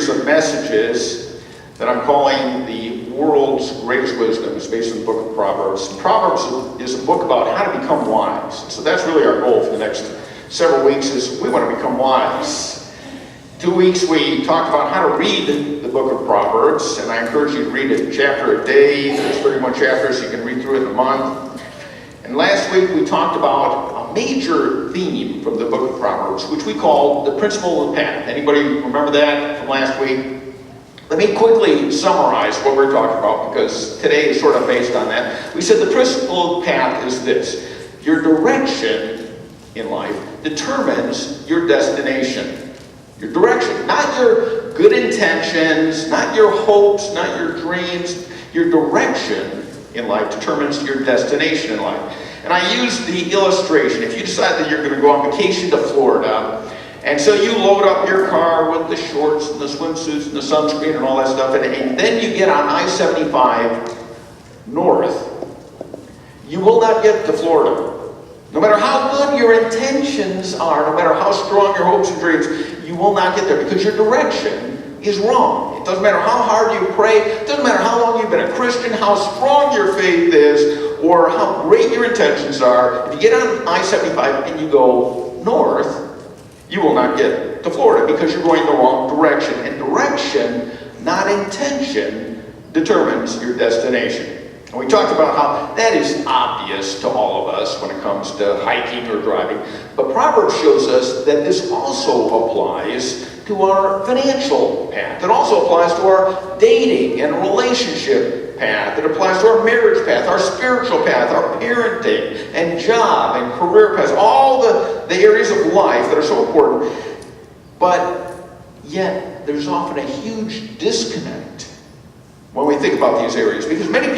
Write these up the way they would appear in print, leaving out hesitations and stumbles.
series of messages that I'm calling the world's greatest wisdom. It's based on the book of Proverbs. Proverbs is a book about how to become wise. So that's really our goal for the next several weeks is we want to become wise. 2 weeks we talked about how to read the book of Proverbs, and I encourage you to read a chapter a day. There's 31 chapters, so you can read through it in a month. And last week we talked about a major theme from the book of Proverbs, which we call the principle of the path. Anybody remember that from last week? Let me quickly summarize what we're talking about, because today is sort of based on that. We said the principle of the path is this: your direction in life determines your destination. Your direction, not your good intentions, not your hopes, not your dreams. Your direction in life determines your destination in life. And I use the illustration. If you decide that you're going to go on vacation to Florida, and so you load up your car with the shorts and the swimsuits and the sunscreen and all that stuff, and then you get on I-75 north, you will not get to Florida. No matter how good your intentions are, no matter how strong your hopes and dreams, you will not get there because your direction is wrong. It doesn't matter how hard you pray, it doesn't matter how long you've been a Christian, how strong your faith is, or how great your intentions are. If you get on I-75 and you go north, you will not get to Florida because you're going the wrong direction. And direction, not intention, determines your destination. And we talked about how that is obvious to all of us when it comes to hiking or driving. But Proverbs shows us that this also applies to our financial path. It also applies to our dating and relationship path. It applies to our marriage path, our spiritual path, our parenting and job and career paths, all the areas of life that are so important. But yet, there's often a huge disconnect when we think about these areas, because many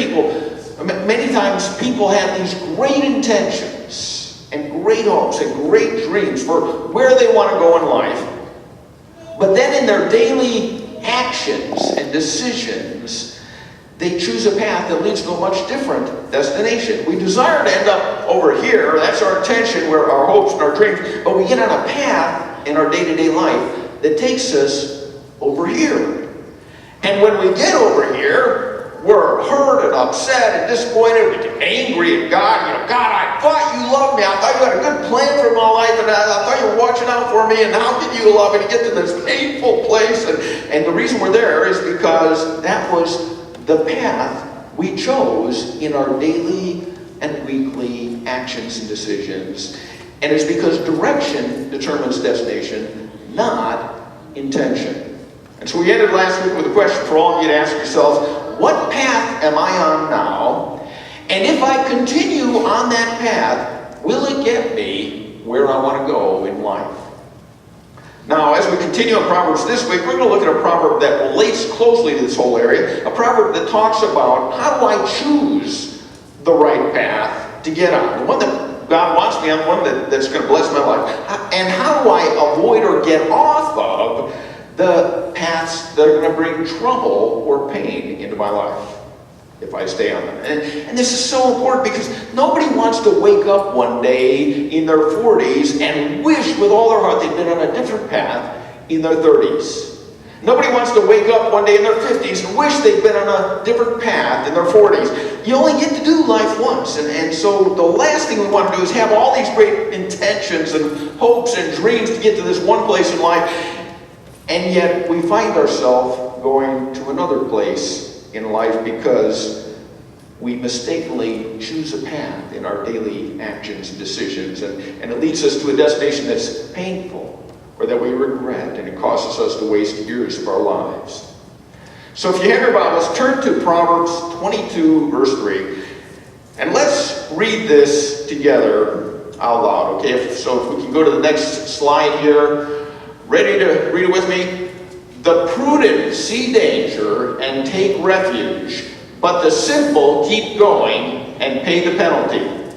times people have these great intentions and great hopes and great dreams for where they want to go in life. But then in their daily actions and decisions, they choose a path that leads to a much different destination. We desire to end up over here. That's our intention, where our hopes and our dreams. But we get on a path in our day-to-day life that takes us over here. And when we get over here, we're hurt and upset and disappointed. We get angry at God. God, I thought you loved me. I thought you had a good plan for my life, and I thought you were watching out for me, and how could you love me? To get to this painful place. And the reason we're there is because that was the path we chose in our daily and weekly actions and decisions. And it's because direction determines destination, not intention. And so we ended last week with a question for all of you to ask yourselves: what path am I on now? And if I continue on that path, will it get me where I want to go in life? Now, as we continue on Proverbs this week, we're going to look at a proverb that relates closely to this whole area. A proverb that talks about how do I choose the right path to get on, the one that God wants me on, the one that's going to bless my life. And how do I avoid or get off of the paths that are going to bring trouble or pain into my life if I stay on them. And this is so important because nobody wants to wake up one day in their 40s and wish with all their heart they'd been on a different path in their 30s. Nobody wants to wake up one day in their 50s and wish they'd been on a different path in their 40s. You only get to do life once. And so the last thing we want to do is have all these great intentions and hopes and dreams to get to this one place in life. And yet we find ourselves going to another place in life because we mistakenly choose a path in our daily actions and decisions. And it leads us to a destination that's painful or that we regret, and it causes us to waste years of our lives. So if you have your Bibles, turn to Proverbs 22, verse 3. And let's read this together out loud, okay? So if we can go to the next slide here. Ready to read it with me? The prudent see danger and take refuge, but the simple keep going and pay the penalty.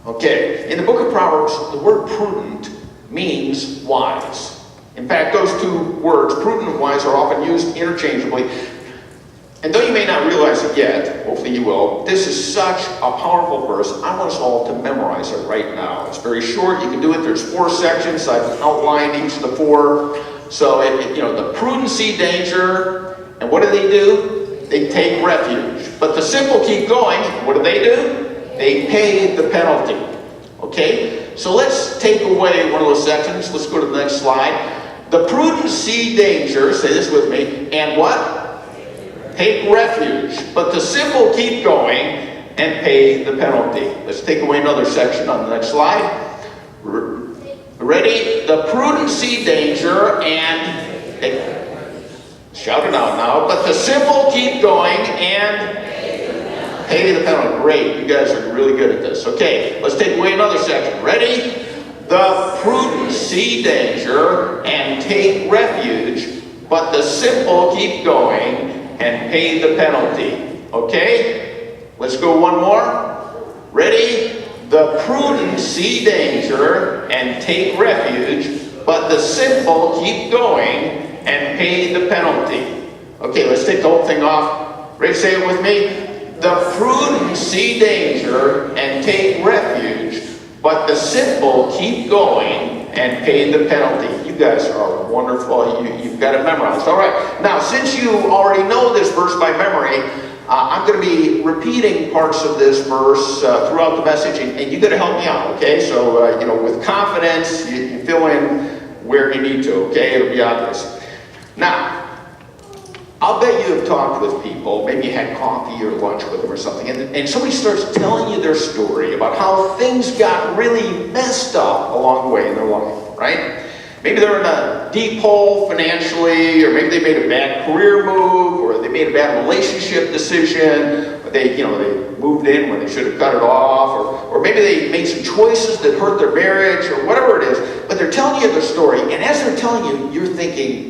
Okay, in the book of Proverbs, the word prudent means wise. In fact, those two words, prudent and wise, are often used interchangeably. And though you may not realize it yet, hopefully you will, this is such a powerful verse. I want us all to memorize it right now. It's very short. You can do it. There's 4 sections. I've outlined each of the 4 So, the prudent see danger, and what do? They take refuge. But the simple keep going, what do? They pay the penalty. Okay? So let's take away one of those sections. Let's go to the next slide. The prudent see danger, say this with me, and what? Take refuge. But the simple keep going and pay the penalty. Let's take away another section on the next slide. Ready? The prudent see danger and shout it out now. But the simple keep going and pay the penalty. Great. You guys are really good at this. Okay, let's take away another section. Ready? The prudent see danger and take refuge, but the simple keep going and pay the penalty. Okay? Let's go one more. Ready? The prudent see danger and take refuge, but the simple keep going and pay the penalty. Okay, let's take the whole thing off. Ready to say it with me? The prudent see danger and take refuge, but the simple keep going and pay the penalty. You guys are wonderful. You've got it memorized. All right. Now, since you already know this verse by memory, I'm going to be repeating parts of this verse throughout the message, and you got to help me out, okay? So, with confidence, you fill in where you need to, okay? It'll be obvious. Now, I'll bet you have talked with people, maybe you had coffee or lunch with them or something, and somebody starts telling you their story about how things got really messed up along the way in their life, right? Maybe they're in a deep hole financially, or maybe they made a bad career move, or they made a bad relationship decision, or they moved in when they should have cut it off, or maybe they made some choices that hurt their marriage, or whatever it is, but they're telling you their story, and as they're telling you, you're thinking,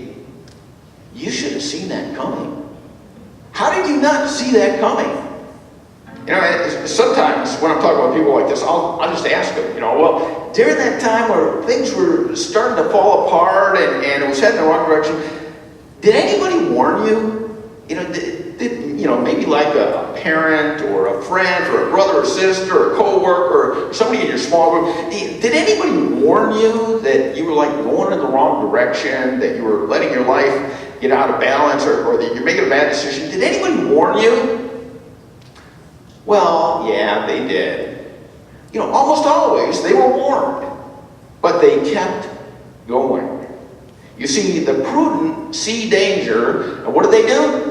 you should have seen that coming. How did you not see that coming? Sometimes when I'm talking about people like this, I'll just ask them, well, during that time where things were starting to fall apart and it was heading in the wrong direction, did anybody warn you? Maybe like a parent or a friend or a brother or sister or a co-worker or somebody in your small group, did anybody warn you that you were like going in the wrong direction, that you were letting your life get out of balance, or that you're making a bad decision? Did anybody warn you? Well, yeah, they did. Almost always they were warned, but they kept going. You see, the prudent see danger, and what do?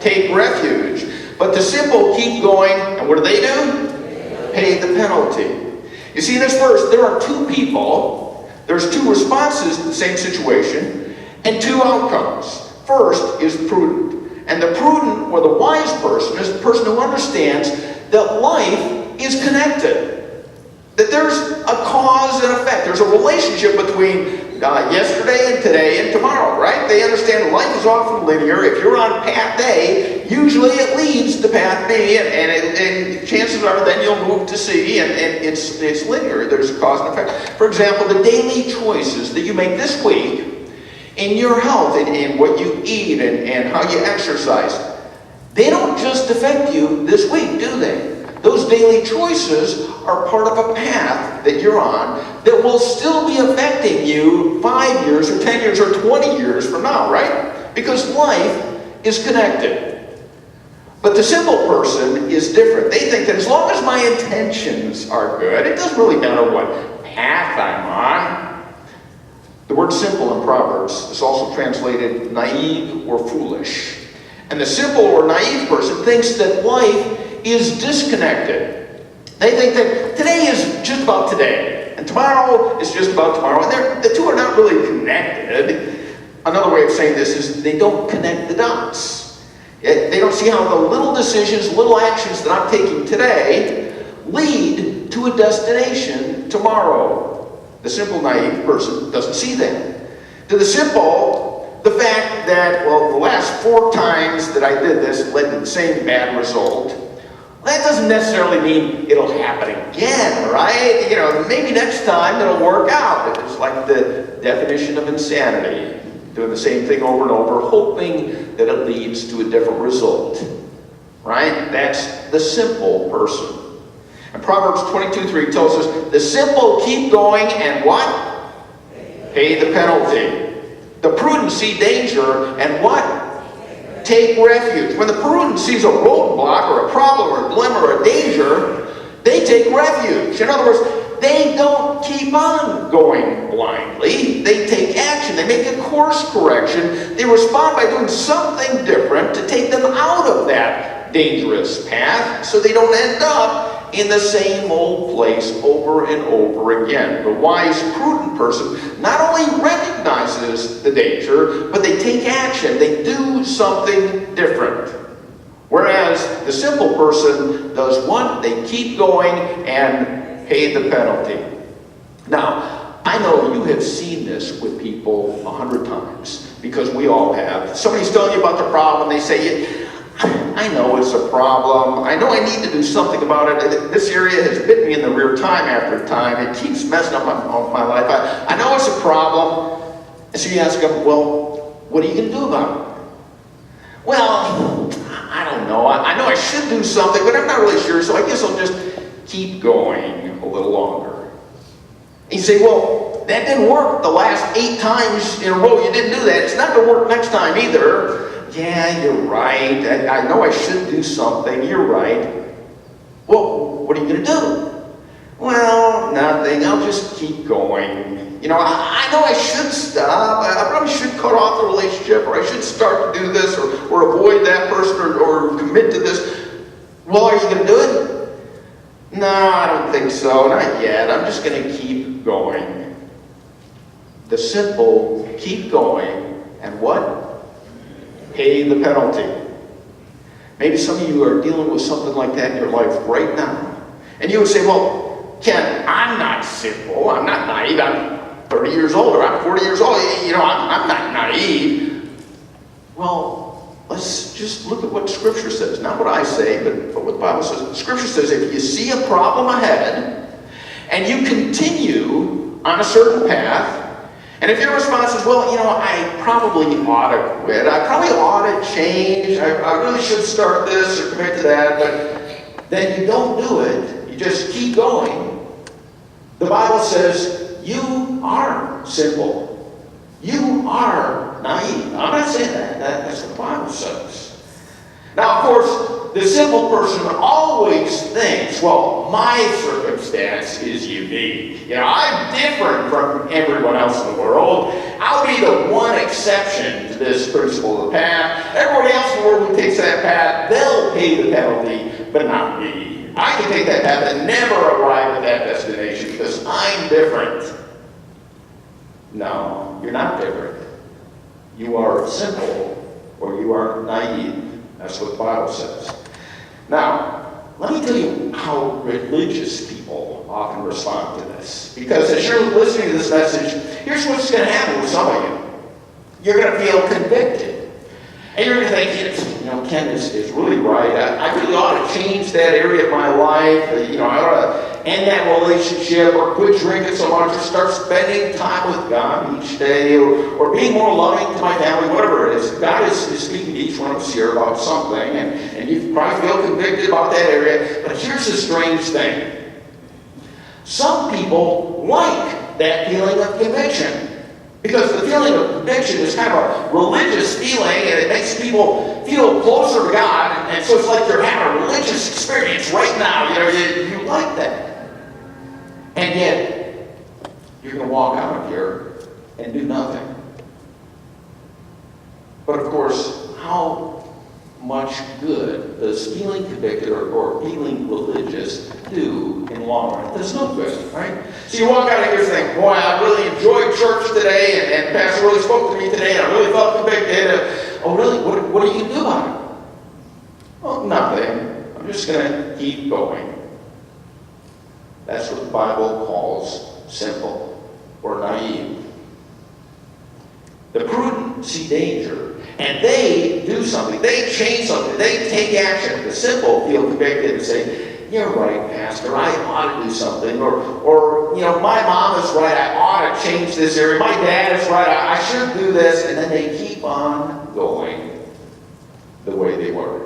Take refuge. But the simple keep going, and what do? Pay the penalty. You see, in this verse, there are two people. There's two responses to the same situation, and two outcomes. First is prudent. And the prudent, or the wise person, is the person who understands that life is connected. That there's a cause and effect. There's a relationship between yesterday and today and tomorrow, right? They understand life is often linear. If you're on path A, usually it leads to path B, and chances are then you'll move to C, and it's linear. There's a cause and effect. For example, the daily choices that you make this week in your health and in what you eat and how you exercise, they don't just affect you this week, do they? Those daily choices are part of a path that you're on that will still be affecting you 5 years or 10 years or 20 years from now, right? Because life is connected. But the simple person is different. They think that as long as my intentions are good, it doesn't really matter what path I'm on. The word simple in Proverbs is also translated naive or foolish. And the simple or naive person thinks that life is disconnected. They think that today is just about today, and tomorrow is just about tomorrow, and the two are not really connected. Another way of saying this is they don't connect the dots. They don't see how the little decisions, little actions that I'm taking today lead to a destination tomorrow. The simple, naive person doesn't see that. To the simple, the fact that, the last 4 times that I did this led to the same bad result, that doesn't necessarily mean it'll happen again, right? Maybe next time it'll work out. It's like the definition of insanity. Doing the same thing over and over, hoping that it leads to a different result, right? That's the simple person. And Proverbs 22:3 tells us, the simple keep going and what? Pay the penalty. The prudent see danger and what? Take refuge. When the prudent sees a roadblock or a problem or a glimmer or a danger, they take refuge. In other words, they don't keep on going blindly. They take action. They make a course correction. They respond by doing something different to take them out of that dangerous path so they don't end up in the same old place over and over again. The wise, prudent person not only recognizes the danger, but they take action. They do something different. Whereas the simple person does what? They keep going and pay the penalty. Now, I know you have seen this with people 100 times, because we all have. Somebody's telling you about the problem, they say, I know it's a problem. I know I need to do something about it. This area has bit me in the rear time after time. It keeps messing up my life. I know it's a problem. And so you ask them, well, what are you going to do about it? Well, I don't know. I know I should do something, but I'm not really sure, so I guess I'll just keep going a little longer. And you say, well, that didn't work the last 8 times in a row. You didn't do that. It's not going to work next time either. Yeah, you're right. I know I should do something. You're right. Well, what are you going to do? Well, nothing. I'll just keep going. You know, I know I should stop. I probably should cut off the relationship, or I should start to do this, or avoid that person, or commit to this. Well, are you going to do it? No, I don't think so. Not yet. I'm just going to keep going. The simple keep going, and what? Pay the penalty. Maybe some of you are dealing with something like that in your life right now. And you would say, well, Ken, I'm not simple. I'm not naive. I'm 30 years old, or I'm 40 years old. You know, I'm not naive. Well, let's just look at what Scripture says. Not what I say, but what the Bible says. Scripture says if you see a problem ahead and you continue on a certain path, and if your response is, well, you know, I probably ought to quit. I probably ought to change. I really should start this or commit to that. But then you don't do it. You just keep going. The Bible says you are simple. You are naive. I'm not saying that. That's what the Bible says. Now, of course, the simple person always thinks, well, my circumstance is unique. You know, I'm different from everyone else in the world. I'll be the one exception to this principle of the path. Everybody else in the world who takes that path, they'll pay the penalty, but not me. I can take that path and never arrive at that destination because I'm different. No, you're not different. You are simple, or you are naive. That's what the Bible says. Now, let me tell you how religious people often respond to this. Because as you're listening to this message, here's what's going to happen with some of you. You're going to feel convicted. And you're going to think, you know, Ken is really right. I really ought to change that area of my life. You know, I ought to end that relationship, or quit drinking so much, or start spending time with God each day, or being more loving to my family, whatever it is. God is speaking to each one of us here about something, and you probably feel convicted about that area. But here's the strange thing. Some people like that feeling of conviction. Because the feeling of conviction is kind of a religious feeling, and it makes people feel closer to God, and so it's like you're having a religious experience right now. You know, you like that. And yet, you're going to walk out of here and do nothing. But of course, how much good does feeling convicted or feeling religious do in the long run? There's no good, right? So you walk out of here saying, boy, I really enjoyed church today, and Pastor really spoke to me today, and I really felt convicted. Oh, really? What are you going to do about it? Well, nothing. I'm just going to keep going. That's what the Bible calls simple or naive. The prudent see danger, and they do something. They change something. They take action. The simple feel convicted and say, you're right, Pastor, I ought to do something. Or you know, my mom is right, I ought to change this area. My dad is right, I should do this. And then they keep on going the way they were.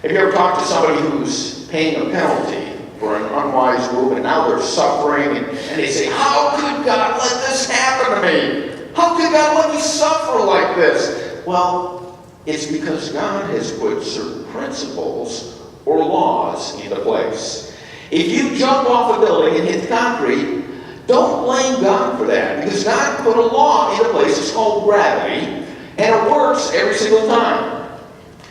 Have you ever talked to somebody who's paying a penalty for an unwise move, and now they're suffering, and they say, how could God let this happen to me? How could God let me suffer like this? Well, it's because God has put certain principles or laws into place. If you jump off a building and hit concrete, don't blame God for that, because God put a law into place. It's called gravity, and it works every single time.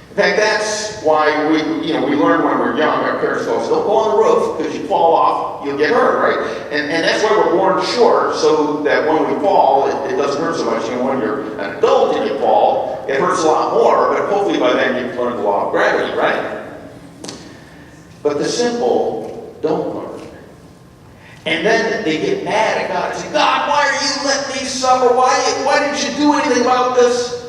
In fact, that's why we learn when we're young. Our parents told us, don't go on the roof, because you fall off, you'll get hurt, right? And that's why we're born short, so that when we fall, it doesn't hurt so much. When you're an adult and you fall, it hurts a lot more, but hopefully by then you've learned the law of gravity, right? But the simple don't learn. And then they get mad at God and say, God, why are you letting me suffer? Why didn't you do anything about this?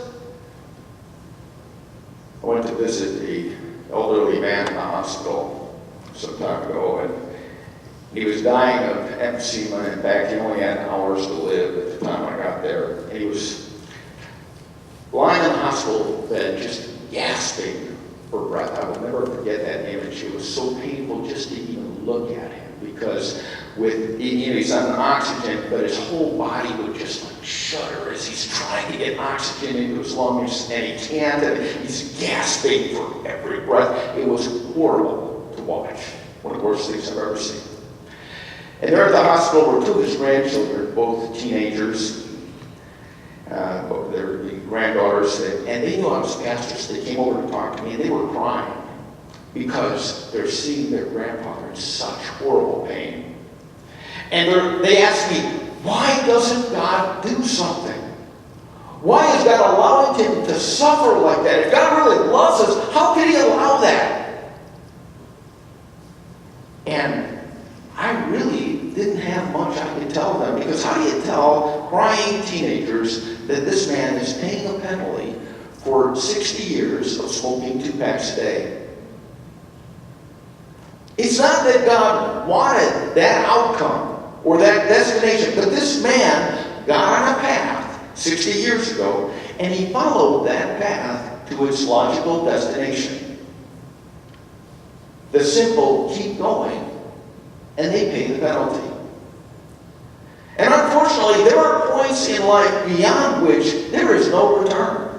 I went to visit the elderly man in the hospital some time ago, and he was dying of emphysema. In fact, he only had hours to live at the time I got there. And he was lying in the hospital bed, just gasping for breath. I will never forget that image. It was so painful just to even look at him, because he's on oxygen, but his whole body would just like shudder as he's trying to get oxygen into his lungs, and he can't, and he's gasping for every breath. It was horrible to watch. One of the worst things I've ever seen. And there at the hospital were two of his grandchildren, both teenagers, their granddaughters, and they knew I was pastor, so they came over to talk to me, and they were crying because they're seeing their grandfather in such horrible pain. And they asked me, why doesn't God do something? Why is God allowing him to suffer like that? If God really loves us, how can he allow that? And I really didn't have much I could tell them, because how do you tell crying teenagers that this man is paying a penalty for 60 years of smoking 2 packs a day? It's not that God wanted that outcome or that destination, but this man got on a path 60 years ago, and he followed that path to its logical destination. The simple keep going, and they pay the penalty. And unfortunately, there are points in life beyond which there is no return.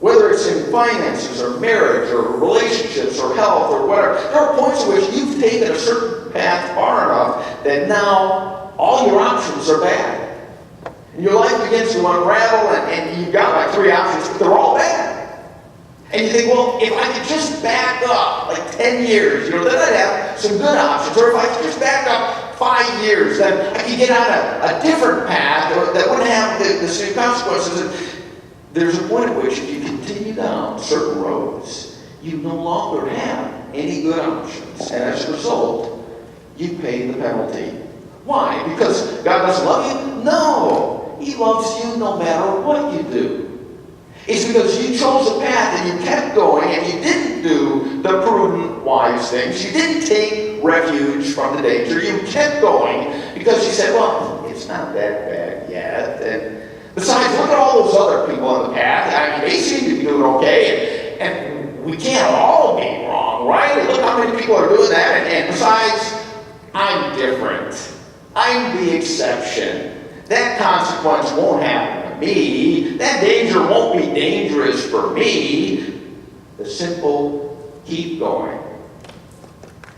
Whether it's in finances or marriage or relationships or health or whatever, there are points in which you've taken a certain path far enough that now all your options are bad. And your life begins to unravel, and you've got like 3 options, but they're all bad. And you think, well, if I could just back up like 10 years, then I'd have some good options. Or if I could just back up 5 years, then I could get on a different path that wouldn't have the same consequences. And there's a point at which if you continue down certain roads, you no longer have any good options. And as a result, you pay the penalty. Why? Because God doesn't love you? No. He loves you no matter what you do. It's because you chose a path and you kept going, and you didn't do the prudent, wise things. You didn't take refuge from the danger. You kept going because you said, well, it's not that bad yet. And besides, look at all those other people on the path. I mean, they seem to be doing okay, and we can't all be wrong, right? And look how many people are doing that. And besides, I'm different. I'm the exception. That consequence won't happen to me. That danger won't be dangerous for me. The simple keep going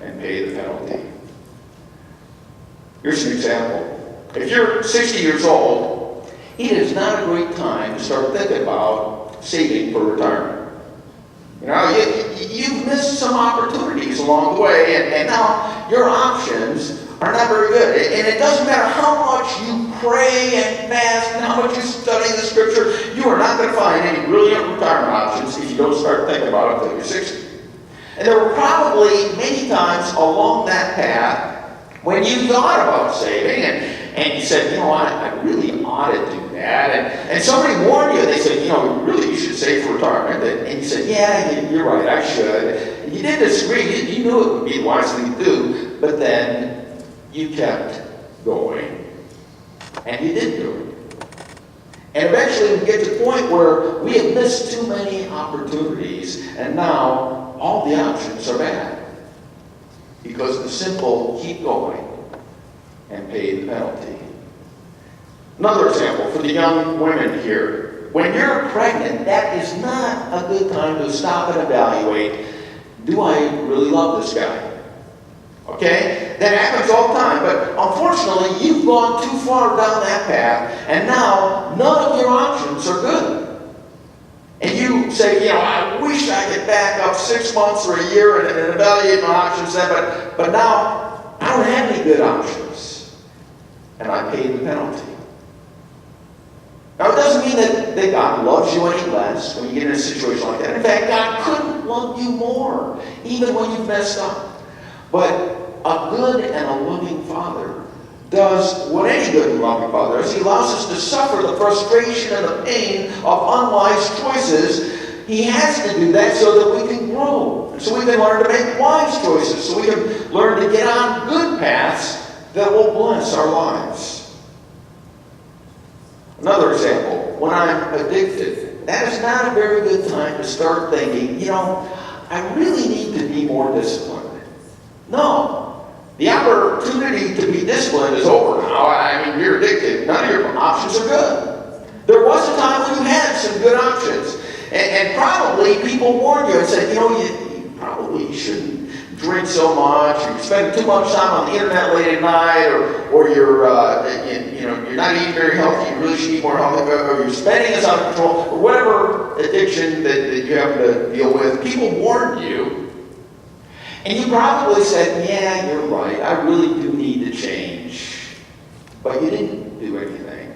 and pay the penalty. Here's an example. If you're 60 years old, it is not a great time to start thinking about saving for retirement. You've missed some opportunities along the way, and now your options are not very good. And it doesn't matter how much you pray and fast and how much you study the scripture, you are not going to find any brilliant retirement options if you don't start thinking about it until you're 60. And there were probably many times along that path when you thought about saving, and you said, I really ought to do that. And somebody warned you. They said, you should save for retirement. And you said, yeah, you're right, I should. And you didn't disagree. You knew it would be the wise thing to do. But then you kept going. And you did do it. And eventually we get to the point where we have missed too many opportunities, and now all the options are bad. Because the simple keep going and pay the penalty. Another example for the young women here. When you're pregnant, that is not a good time to stop and evaluate, do I really love this guy? Okay? That happens all the time, but unfortunately, you've gone too far down that path, and now none of your options are good. And you say, I wish I could back up 6 months or a year and evaluate my options then, but now I don't have any good options. And I paid the penalty. Now, it doesn't mean that God loves you any less when you get in a situation like that. In fact, God couldn't love you more, even when you've messed up. But a good and a loving Father does what any good and loving Father does. He allows us to suffer the frustration and the pain of unwise choices. He has to do that so that we can grow, so we can learn to make wise choices, so we can learn to get on good paths that will bless our lives. Another example, when I'm addicted, that is not a very good time to start thinking, I really need to be more disciplined. No. The opportunity to be disciplined is over now. You're addicted. None of your options are good. There was a time when you had some good options. And probably people warned you and said, you probably shouldn't drink so much, or you're spending too much time on the internet late at night, or you're not eating very healthy, you really should eat more healthy, or your spending is out of control, or whatever addiction that you have to deal with. People warned you, and you probably said, yeah, you're right, I really do need to change. But you didn't do anything.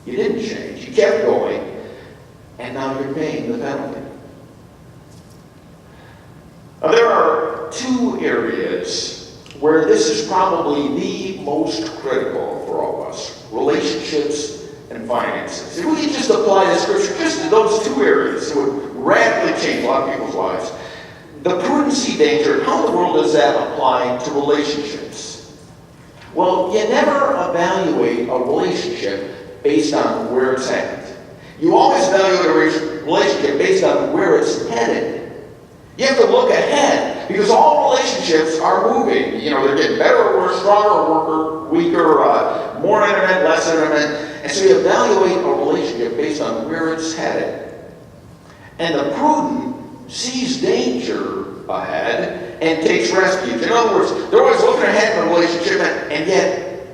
You didn't change. You kept going, and now you're paying the penalty. Now, there are two areas where this is probably the most critical for all of us: relationships and finances. If we could just apply the scripture just to those two areas, it would radically change a lot of people's lives. The prudency danger, how in the world does that apply to relationships? Well, you never evaluate a relationship based on where it's at. You always evaluate a relationship based on where it's headed. You have to look ahead, because all relationships are moving. They're getting better or worse, stronger or weaker, more intimate, less intimate. And so you evaluate a relationship based on where it's headed. And the prudent sees danger ahead and takes refuge. In other words, they're always looking ahead in a relationship, and yet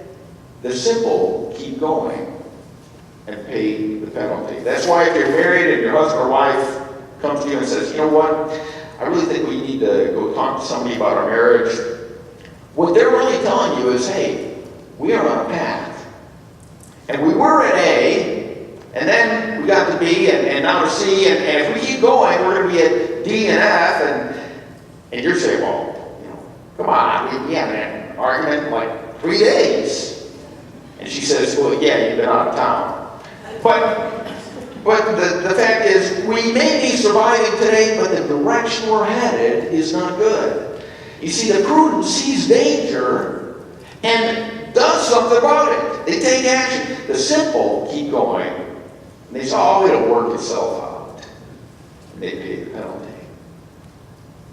the simple keep going and pay the penalty. That's why if you're married and your husband or wife comes to you and says, you know what, I really think we need to go talk to somebody about our marriage, what they're really telling you is, hey, we are on a path. And we were at A, and then we got to B, and now to C, and if we keep going, we're going to be at D and F, and you're saying, well, come on, we haven't had an argument in like 3 days. And she says, well, yeah, you've been out of town. But the fact is, we may be surviving today, but the direction we're headed is not good. You see, the prudent sees danger and does something about it. They take action. The simple keep going. And they say, oh, it'll work itself out. And they pay the penalty.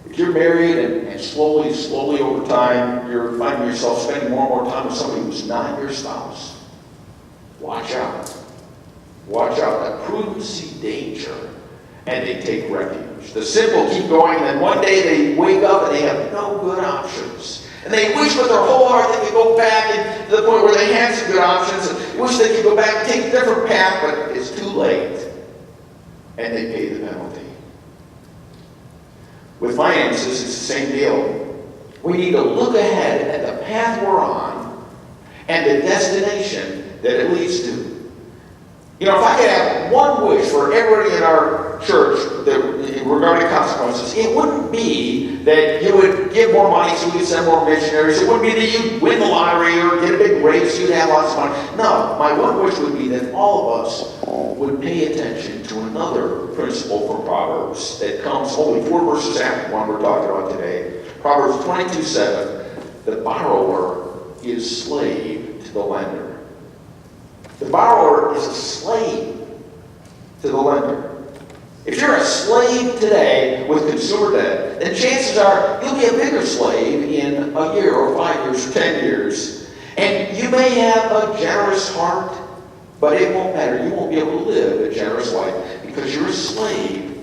If you're married and slowly over time, you're finding yourself spending more and more time with somebody who's not your spouse, watch out. Watch out. The prudent see danger, and they take refuge. The simple keep going, and then one day they wake up and they have no good options. And they wish with their whole heart they could go back and to the point where they had some good options, and wish they could go back and take a different path, but it's too late. And they pay the penalty. With finances, it's the same deal. We need to look ahead at the path we're on and the destination that it leads to. If I could have one wish for everybody in our church regarding consequences, it wouldn't be that you would give more money so we could send more missionaries. It wouldn't be that you'd win the lottery or get a big raise so you'd have lots of money. No, my one wish would be that all of us would pay attention to another principle from Proverbs that comes only 4 verses after the one we're talking about today. Proverbs 22:7, the borrower is slave to the lender. The borrower is a slave to the lender. If you're a slave today with consumer debt, then chances are you'll be a bigger slave in a year or 5 years or 10 years. And you may have a generous heart, But it won't matter. You won't be able to live a generous life because you're a slave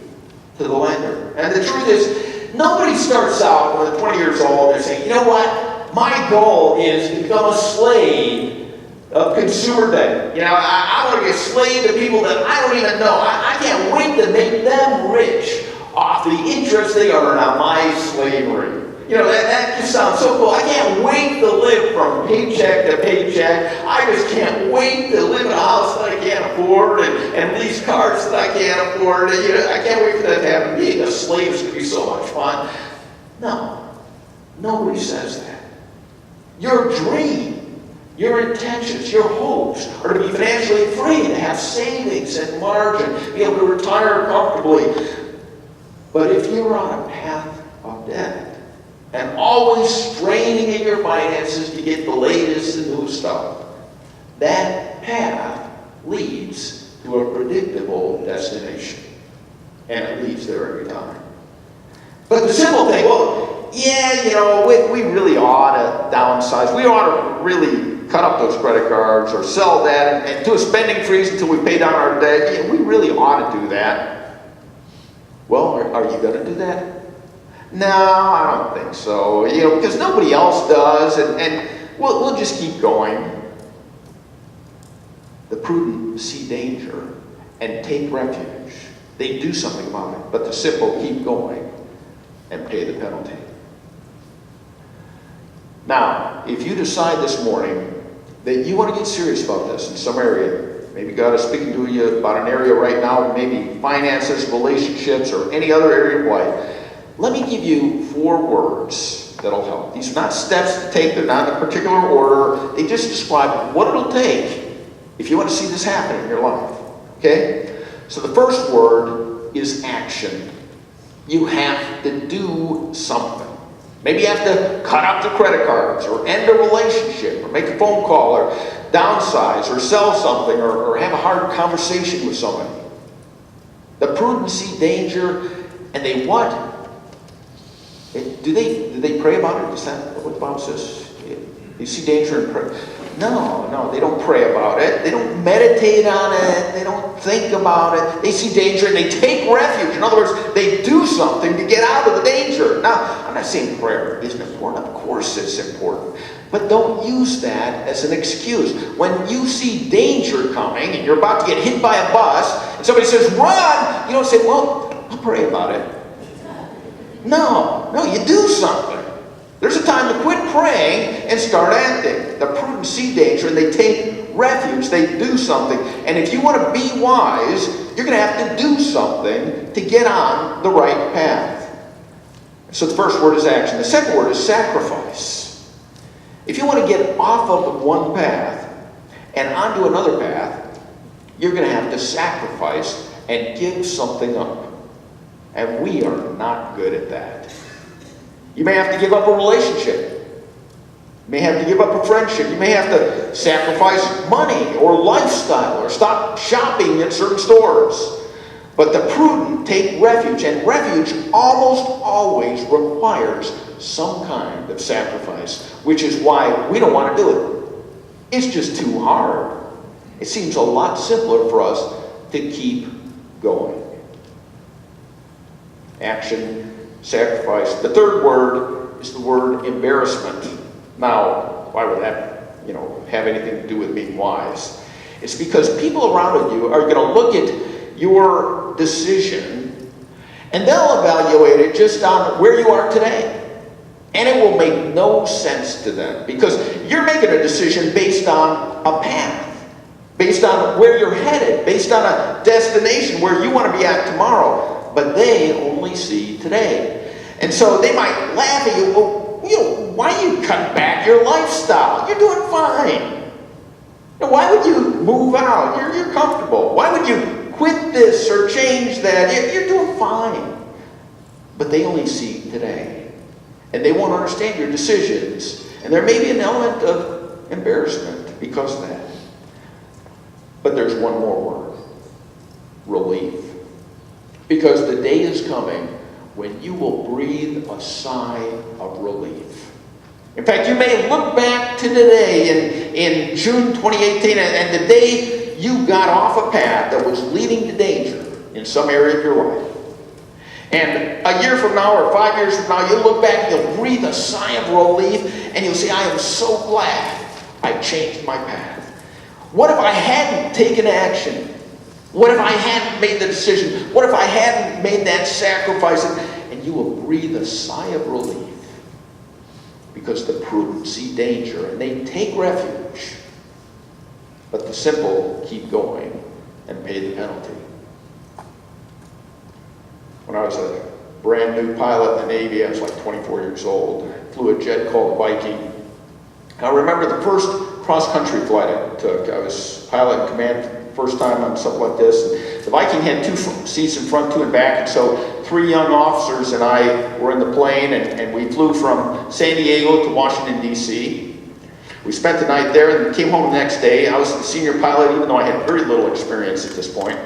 to the lender. And the truth is, nobody starts out when they're 20 years old and saying, you know what? My goal is to become a slave of consumer debt. You know, I want to be a slave to people that I don't even know. I can't wait to make them rich off the interest they earn on my slavery. You know, that just sounds so cool. I can't wait to live from paycheck to paycheck. I just can't wait to live in a house that I can't afford and lease cars that I can't afford. And, you know, I can't wait for that to happen. Being a slave is going to be so much fun. No, nobody says that. Your dream, your intentions, your hopes are to be financially free, to have savings and margin, be able to retire comfortably. But if you're on a path of debt, and always straining at your finances to get the latest and new stuff, that path leads to a predictable destination. And it leads there every time. But the simple thing, well, yeah, you know, we really ought to downsize. We ought to really cut up those credit cards or sell that and do a spending freeze until we pay down our debt. Yeah, we really ought to do that. Well, are you going to do that? No, I don't think so. You know, because nobody else does, and we'll just keep going. The prudent see danger and take refuge. They do something about it, but the simple keep going and pay the penalty. Now, if you decide this morning that you want to get serious about this in some area, maybe God is speaking to you about an area right now, maybe finances, relationships, or any other area of life, let me give you 4 words that'll help. These are not steps to take. They're not in a particular order. They just describe what it'll take if you want to see this happen in your life. Okay? So the first word is action. You have to do something. Maybe you have to cut out the credit cards or end a relationship or make a phone call or downsize or sell something or have a hard conversation with somebody. The prudent see danger and they what? Do they pray about it? Is that what the Bible says? You see danger and pray? No, they don't pray about it. They don't meditate on it. They don't think about it. They see danger and they take refuge. In other words, they do something to get out of the danger. Now, I'm not saying prayer isn't important. Of course it's important. But don't use that as an excuse. When you see danger coming and you're about to get hit by a bus and somebody says, run, you don't say, well, I'll pray about it. No, you do something. There's a time to quit praying and start acting. The prudent see danger and they take refuge. They do something. And if you want to be wise, you're going to have to do something to get on the right path. So the first word is action. The second word is sacrifice. If you want to get off of one path and onto another path, you're going to have to sacrifice and give something up. And we are not good at that. You may have to give up a relationship. You may have to give up a friendship. You may have to sacrifice money or lifestyle or stop shopping at certain stores. But the prudent take refuge, and refuge almost always requires some kind of sacrifice, which is why we don't want to do it. It's just too hard. It seems a lot simpler for us to keep going. Action, sacrifice. The third word is the word embarrassment. Now, why would that, have anything to do with being wise? It's because people around you are going to look at your decision and they'll evaluate it just on where you are today. And it will make no sense to them because you're making a decision based on a path, based on where you're headed, based on a destination where you want to be at tomorrow. But they only see today. And so they might laugh at you, why are you cutting back your lifestyle? You're doing fine. Why would you move out? You're comfortable. Why would you quit this or change that? You're doing fine. But they only see today. And they won't understand your decisions. And there may be an element of embarrassment because of that. But there's one more word. Relief. Because the day is coming when you will breathe a sigh of relief. In fact, you may look back to today in June 2018 and the day you got off a path that was leading to danger in some area of your life. And a year from now or 5 years from now, you'll look back and you'll breathe a sigh of relief and you'll say, I am so glad I changed my path. What if I hadn't taken action? What if I hadn't made the decision? What if I hadn't made that sacrifice? And you will breathe a sigh of relief because the prudent see danger and they take refuge. But the simple keep going and pay the penalty. When I was a brand new pilot in the Navy, I was like 24 years old. I flew a jet called Viking. I remember the first cross-country flight I took. I was pilot in command first time on something like this. And the Viking had 2 seats in front, 2 in back, and so 3 young officers and I were in the plane, and we flew from San Diego to Washington, D.C. We spent the night there and came home the next day. I was the senior pilot, even though I had very little experience at this point.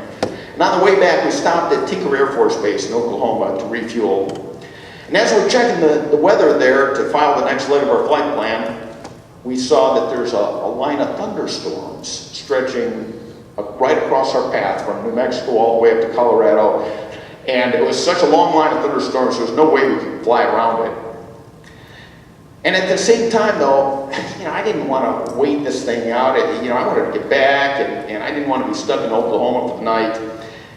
And on the way back, we stopped at Tinker Air Force Base in Oklahoma to refuel. And as we're checking the weather there to file the next leg of our flight plan, we saw that there's a line of thunderstorms stretching right across our path from New Mexico all the way up to Colorado. And it was such a long line of thunderstorms, there was no way we could fly around it. And at the same time, though, I didn't want to wait this thing out. I wanted to get back, and I didn't want to be stuck in Oklahoma for the night.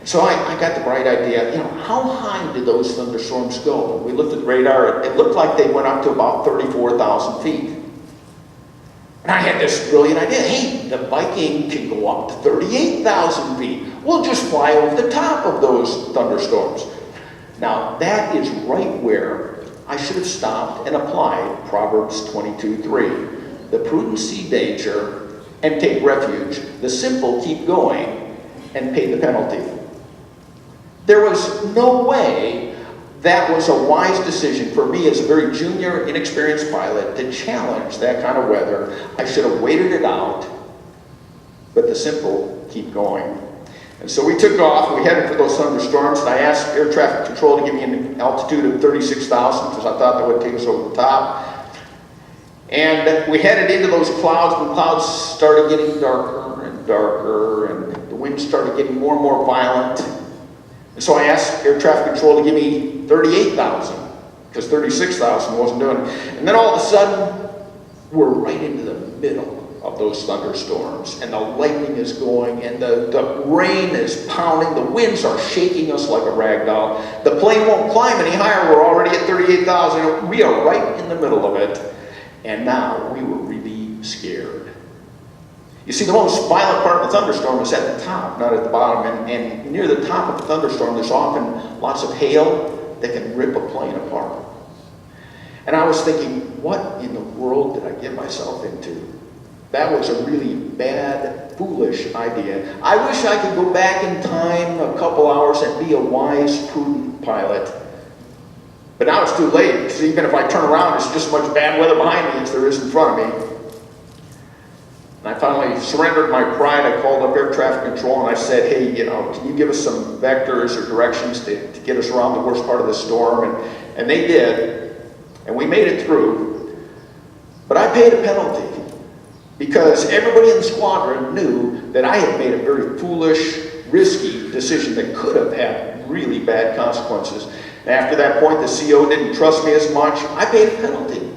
So I got the bright idea, how high did those thunderstorms go? We looked at the radar. It looked like they went up to about 34,000 feet. And I had this brilliant idea. Hey, the Viking can go up to 38,000 feet. We'll just fly over the top of those thunderstorms. Now, that is right where I should have stopped and applied Proverbs 22:3. The prudent see danger and take refuge. The simple keep going and pay the penalty. There was no way that was a wise decision for me as a very junior, inexperienced pilot to challenge that kind of weather. I should have waited it out, but the simple keep going. And so we took off, we headed for those thunderstorms, and I asked air traffic control to give me an altitude of 36,000 because I thought that would take us over the top. And we headed into those clouds, and the clouds started getting darker and darker, and the wind started getting more and more violent. And so I asked air traffic control to give me 38,000 because 36,000 wasn't doing it. And then all of a sudden, we're right into the middle of those thunderstorms, and the lightning is going, and the rain is pounding, the winds are shaking us like a rag doll. The plane won't climb any higher, we're already at 38,000. We are right in the middle of it, and now we were really scared. You see, the most violent part of the thunderstorm is at the top, not at the bottom, and near the top of the thunderstorm, there's often lots of hail that can rip a plane apart. And I was thinking, what in the world did I get myself into? That was a really bad, foolish idea. I wish I could go back in time a couple hours and be a wise, prudent pilot. But now it's too late, because even if I turn around, there's just as much bad weather behind me as there is in front of me. And I finally surrendered my pride. I called up air traffic control and I said, hey, can you give us some vectors or directions to get us around the worst part of the storm? And they did, and we made it through. But I paid a penalty, because everybody in the squadron knew that I had made a very foolish, risky decision that could have had really bad consequences. And after that point, the CO didn't trust me as much. I paid a penalty.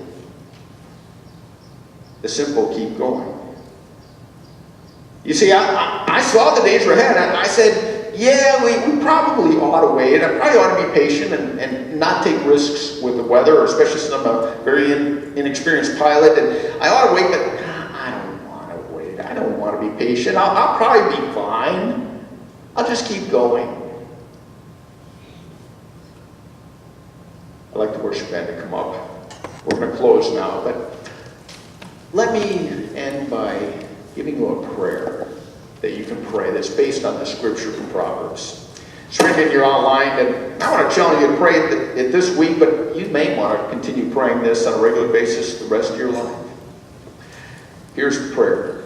The simple keep going. You see, I saw the danger ahead, and I said, yeah, we probably ought to wait. I probably ought to be patient and not take risks with the weather, especially since I'm a very inexperienced pilot. And I ought to wait, but I don't want to wait. I don't want to be patient. I'll probably be fine. I'll just keep going. I'd like the worship band to come up. We're going to close now, but let me end by giving you a prayer that you can pray that's based on the scripture from Proverbs. It's written in your outline, and I want to challenge you to pray it this week, but you may want to continue praying this on a regular basis the rest of your life. Here's the prayer.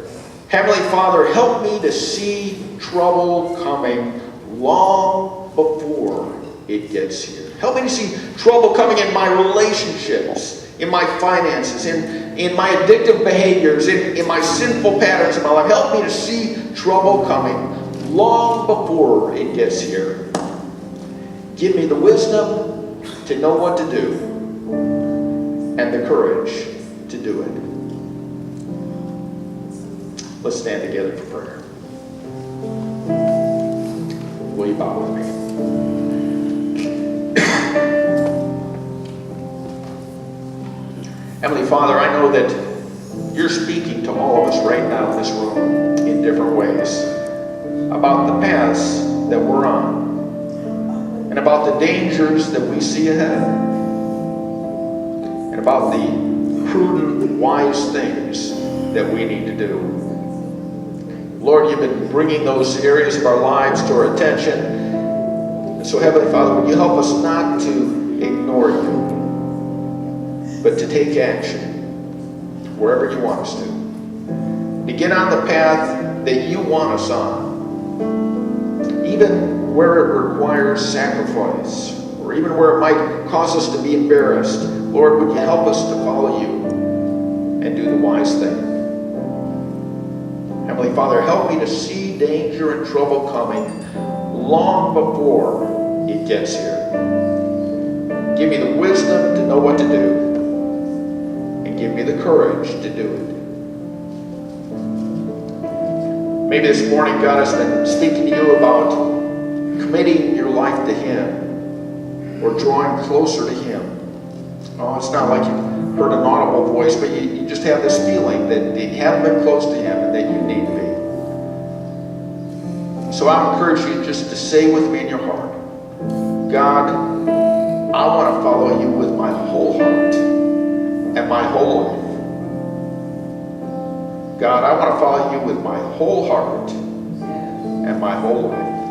Heavenly Father, help me to see trouble coming long before it gets here. Help me to see trouble coming in my relationships, in my finances, in my addictive behaviors, in my sinful patterns in my life. Help me to see trouble coming long before it gets here. Give me the wisdom to know what to do and the courage to do it. Let's stand together for prayer. Will you bow with me? Heavenly Father, I know that you're speaking to all of us right now in this room in different ways about the paths that we're on and about the dangers that we see ahead and about the prudent, wise things that we need to do. Lord, you've been bringing those areas of our lives to our attention. And so, Heavenly Father, would you help us not to ignore you, but to take action wherever you want us to get on the path that you want us on, even where it requires sacrifice, or even where it might cause us to be embarrassed. Lord, would you help us to follow you and do the wise thing? Heavenly Father, help me to see danger and trouble coming long before it gets here. Give me the wisdom to know what to do, and give me the courage to do it. Maybe this morning God has been speaking to you about committing your life to Him or drawing closer to Him. Oh, it's not like you've heard an audible voice, but you just have this feeling that you haven't been close to Him and that you need to be. So I encourage you just to say with me in your heart, God, I want to follow you with my whole heart and my whole life. God, I want to follow you with my whole heart and my whole life.